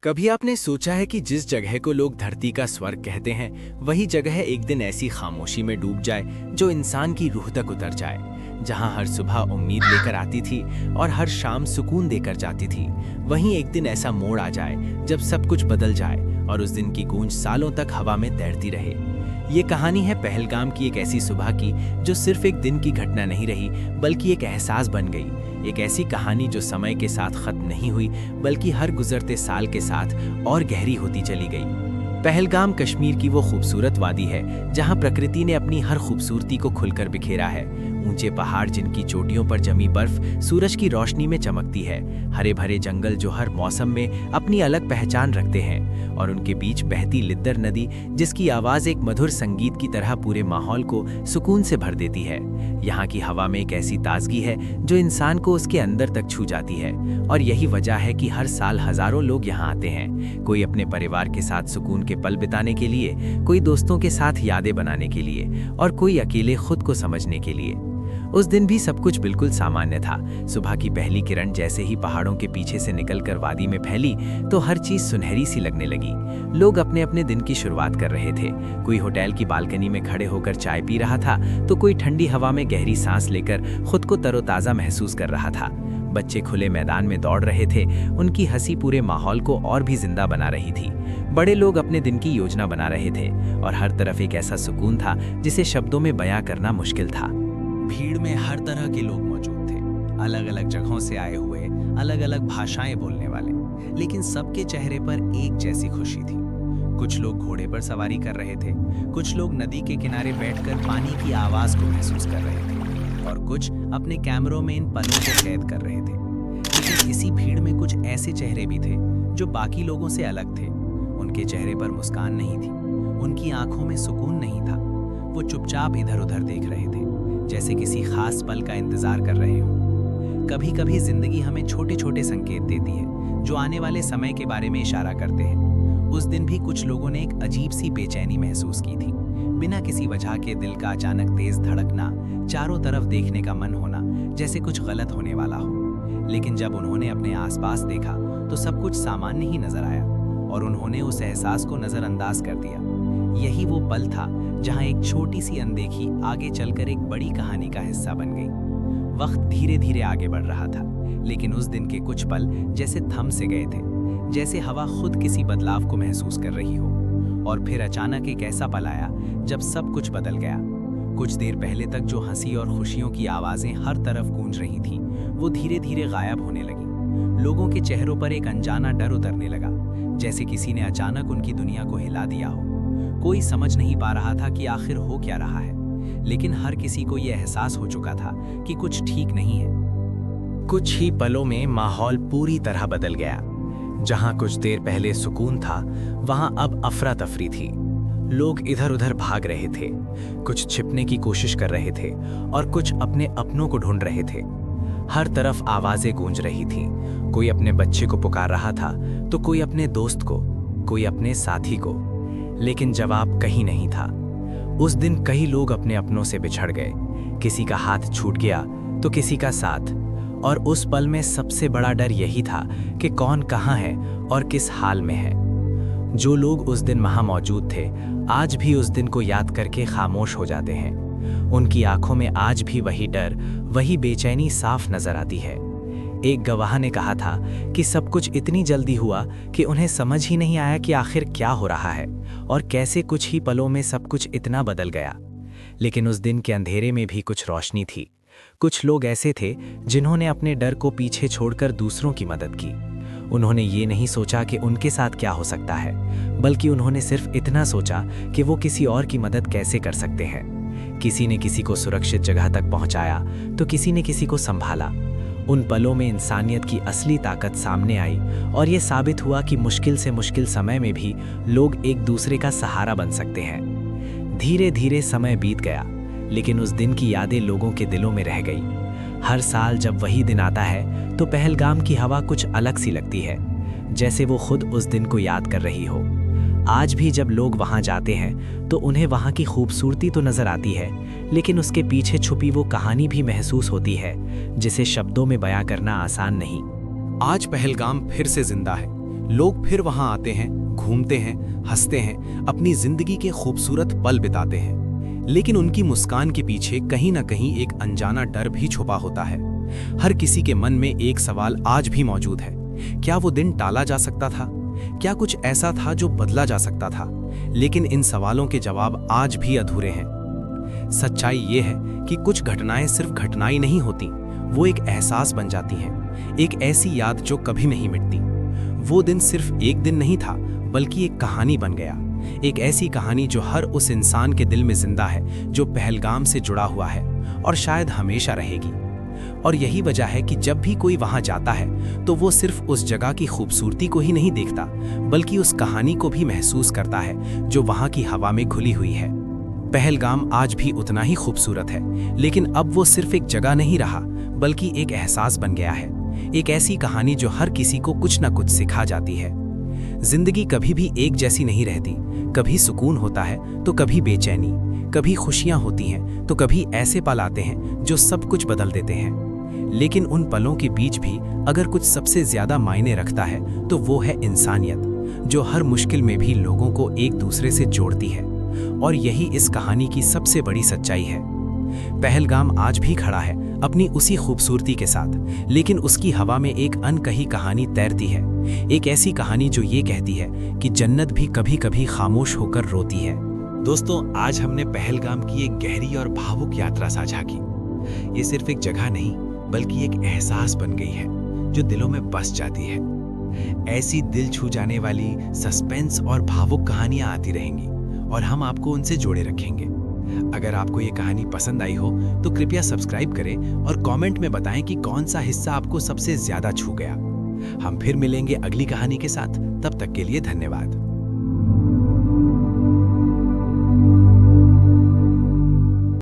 कभी आपने सोचा है कि जिस जगह को लोग धरती का स्वर्ग कहते हैं, वही जगह एक दिन ऐसी खामोशी में डूब जाए जो इंसान की रूह तक उतर जाए। जहां हर सुबह उम्मीद लेकर आती थी और हर शाम सुकून देकर जाती थी, वहीं एक दिन ऐसा मोड़ आ जाए जब सब कुछ बदल जाए और उस दिन की गूंज सालों तक हवा में तैरती रहे। ये कहानी है पहलगाम की एक ऐसी सुबह की जो सिर्फ एक दिन की घटना नहीं रही, बल्कि एक एहसास बन गई। एक ऐसी कहानी जो समय के साथ खत्म नहीं हुई, बल्कि हर गुजरते साल के साथ और गहरी होती चली गई। पहलगाम कश्मीर की वो खूबसूरत वादी है जहां प्रकृति ने अपनी हर खूबसूरती को खुलकर बिखेरा है। ऊंचे पहाड़ जिनकी चोटियों पर जमी बर्फ सूरज की रोशनी में चमकती है, हरे भरे जंगल जो हर मौसम में अपनी अलग पहचान रखते हैं, और उनके बीच बहती लिद्दर नदी जिसकी आवाज़ एक मधुर संगीत की तरह पूरे माहौल को सुकून से भर देती है। यहाँ की हवा में एक ऐसी ताजगी है जो इंसान को उसके अंदर तक छू जाती है, और यही वजह है कि हर साल हजारों लोग यहाँ आते हैं। कोई अपने परिवार के साथ सुकून के पल बिताने के लिए, कोई दोस्तों के साथ यादें बनाने के लिए, और कोई अकेले खुद को समझने के लिए। उस दिन भी सब कुछ बिल्कुल सामान्य था। सुबह की पहली किरण जैसे ही पहाड़ों के पीछे से निकलकर वादी में फैली तो हर चीज सुनहरी सी लगने लगी। लोग अपने अपने दिन की शुरुआत कर रहे थे। कोई होटल की बालकनी में खड़े होकर चाय पी रहा था, तो कोई ठंडी हवा में गहरी सांस लेकर खुद को तरोताजा महसूस कर रहा था। बच्चे खुले मैदान में दौड़ रहे थे, उनकी हंसी पूरे माहौल को और भी जिंदा बना रही थी। बड़े लोग अपने दिन की योजना बना रहे थे, और हर तरफ एक ऐसा सुकून था जिसे शब्दों में बयां करना मुश्किल था। भीड़ में हर तरह के लोग मौजूद थे, अलग अलग जगहों से आए हुए, अलग अलग भाषाएं बोलने वाले, लेकिन सबके चेहरे पर एक जैसी खुशी थी। कुछ लोग घोड़े पर सवारी कर रहे थे, कुछ लोग नदी के किनारे बैठकर पानी की आवाज को महसूस कर रहे थे, और कुछ अपने कैमरों में इन पलों को कैद कर रहे थे। लेकिन इसी भीड़ में कुछ ऐसे चेहरे भी थे जो बाकी लोगों से अलग थे। उनके चेहरे पर मुस्कान नहीं थी, उनकी आंखों में सुकून नहीं था। वो चुपचाप इधर उधर देख रहे थे, जैसे किसी खास पल का इंतजार कर रहे हों। कभी कभी जिंदगी हमें छोटे छोटे संकेत देती है जो आने वाले समय के बारे में इशारा करते हैं। उस दिन भी कुछ लोगों ने एक अजीब सी बेचैनी महसूस की थी। बिना किसी वजह के दिल का अचानक तेज धड़कना, चारों तरफ देखने का मन होना, जैसे कुछ गलत होने वाला हो। लेकिन जब उन्होंने अपने आसपास देखा तो सब कुछ सामान्य ही नजर आया, और उन्होंने उस एहसास को नजरअंदाज कर दिया। यही वो पल था जहां एक छोटी सी अनदेखी आगे चलकर एक बड़ी कहानी का हिस्सा बन गई। वक्त धीरे धीरे आगे बढ़ रहा था, लेकिन उस दिन के कुछ पल जैसे थम से गए थे, जैसे हवा खुद किसी बदलाव को महसूस कर रही हो। और फिर अचानक एक ऐसा पल आया जब सब कुछ बदल गया। कुछ देर पहले तक जो हंसी और खुशियों की आवाजें हर तरफ गूंज रही थीं, वो धीरे धीरे गायब होने लगी। लोगों के चेहरों पर एक अनजाना डर उतरने लगा, जैसे किसी ने अचानक उनकी दुनिया को हिला दिया हो। कोई समझ नहीं पा रहा था कि आखिर हो क्या रहा है, लेकिन हर किसी को यह एहसास हो चुका था कि कुछ ठीक नहीं है। कुछ ही पलों में माहौल पूरी तरह बदल गया। जहां कुछ देर पहले सुकून था, वहां अब अफरा तफरी थी। लोग इधर उधर भाग रहे थे, कुछ छिपने की कोशिश कर रहे थे और कुछ अपने अपनों को ढूंढ रहे थे। हर तरफ आवाजें गूंज रही थीं। कोई अपने बच्चे को पुकार रहा था, तो कोई अपने दोस्त को, कोई अपने साथी को, लेकिन जवाब कहीं नहीं था। उस दिन कई लोग अपने अपनों से बिछड़ गए। किसी का हाथ छूट गया तो किसी का साथ, और उस पल में सबसे बड़ा डर यही था कि कौन कहाँ है और किस हाल में है। जो लोग उस दिन वहां मौजूद थे, आज भी उस दिन को याद करके खामोश हो जाते हैं। उनकी आंखों में आज भी वही डर, वही बेचैनी साफ नजर आती है। एक गवाह ने कहा था कि सब कुछ इतनी जल्दी हुआ कि उन्हें समझ ही नहीं आया कि आखिर क्या हो रहा है, और कैसे कुछ ही पलों में सब कुछ इतना बदल गया। लेकिन उस दिन के अंधेरे में भी कुछ रोशनी थी। कुछ लोग ऐसे थे जिन्होंने अपने डर को पीछे छोड़कर दूसरों की मदद की। उन्होंने ये नहीं सोचा कि उनके साथ क्या हो सकता है, बल्कि उन्होंने सिर्फ इतना सोचा कि वो किसी और की मदद कैसे कर सकते हैं। किसी ने किसी को सुरक्षित जगह तक पहुंचाया, तो किसी ने किसी को संभाला। उन पलों में इंसानियत की असली ताकत सामने आई, और ये साबित हुआ कि मुश्किल से मुश्किल समय में भी लोग एक दूसरे का सहारा बन सकते हैं। धीरे धीरे समय बीत गया, लेकिन उस दिन की यादें लोगों के दिलों में रह गई। हर साल जब वही दिन आता है तो पहलगाम की हवा कुछ अलग सी लगती है, जैसे वो खुद उस दिन को याद कर रही हो। आज भी जब लोग वहां जाते हैं तो उन्हें वहां की खूबसूरती तो नजर आती है, लेकिन उसके पीछे छुपी वो कहानी भी महसूस होती है जिसे शब्दों में बयां करना आसान नहीं। आज पहलगाम फिर से जिंदा है, लोग फिर वहां आते हैं, घूमते हैं, हंसते हैं, अपनी जिंदगी के खूबसूरत पल बिताते हैं। लेकिन उनकी मुस्कान के पीछे कहीं ना कहीं एक अनजाना डर भी छुपा होता है। हर किसी के मन में एक सवाल आज भी मौजूद है, क्या वो दिन टाला जा सकता था? क्या कुछ ऐसा था जो बदला जा सकता था? लेकिन इन सवालों के जवाब आज भी अधूरे हैं। सच्चाई ये है कि कुछ घटनाएं सिर्फ घटनाएं नहीं होती, वो एक एहसास बन जाती हैं, एक ऐसी याद जो कभी नहीं मिटती। वो दिन सिर्फ एक दिन नहीं था, बल्कि एक कहानी बन गया। एक ऐसी कहानी जो हर उस इंसान के दिल में जिंदा है जो पहलगाम से जुड़ा हुआ है और शायद हमेशा रहेगी। और यही वजह है कि जब भी कोई वहां जाता है तो वो सिर्फ उस जगह की खूबसूरती को ही नहीं देखता, बल्कि उस कहानी को भी महसूस करता है जो वहां की हवा में घुली हुई है। पहलगाम आज भी उतना ही खूबसूरत है, लेकिन अब वो सिर्फ एक जगह नहीं रहा, बल्कि एक एहसास बन गया है। एक ऐसी कहानी जो हर किसी को कुछ न कुछ सिखा जाती है। जिंदगी कभी भी एक जैसी नहीं रहती, कभी सुकून होता है तो कभी बेचैनी, कभी खुशियां होती हैं तो कभी ऐसे पल आते हैं जो सब कुछ बदल देते हैं। लेकिन उन पलों के बीच भी अगर कुछ सबसे ज्यादा मायने रखता है तो वो है इंसानियत, जो हर मुश्किल में भी लोगों को एक दूसरे से जोड़ती है। और यही इस कहानी की सबसे बड़ी सच्चाई है। पहलगाम आज भी खड़ा है अपनी उसी खूबसूरती के साथ, लेकिन उसकी हवा में एक अनकही कहानी तैरती है। एक ऐसी कहानी जो ये कहती है कि जन्नत भी कभी कभी खामोश होकर रोती है। दोस्तों, आज हमने पहलगाम की एक गहरी और भावुक यात्रा साझा की। ये सिर्फ एक जगह नहीं, बल्कि एक एहसास बन गई है जो दिलों में बस जाती है। ऐसी दिल छू जाने वाली सस्पेंस और भावुक कहानियां आती रहेंगी और हम आपको उनसे जोड़े रखेंगे। अगर आपको ये कहानी पसंद आई हो तो कृपया सब्सक्राइब करें और कमेंट में बताएं कि कौन सा हिस्सा आपको सबसे ज्यादा छू गया। हम फिर मिलेंगे अगली कहानी के साथ। तब तक के लिए धन्यवाद।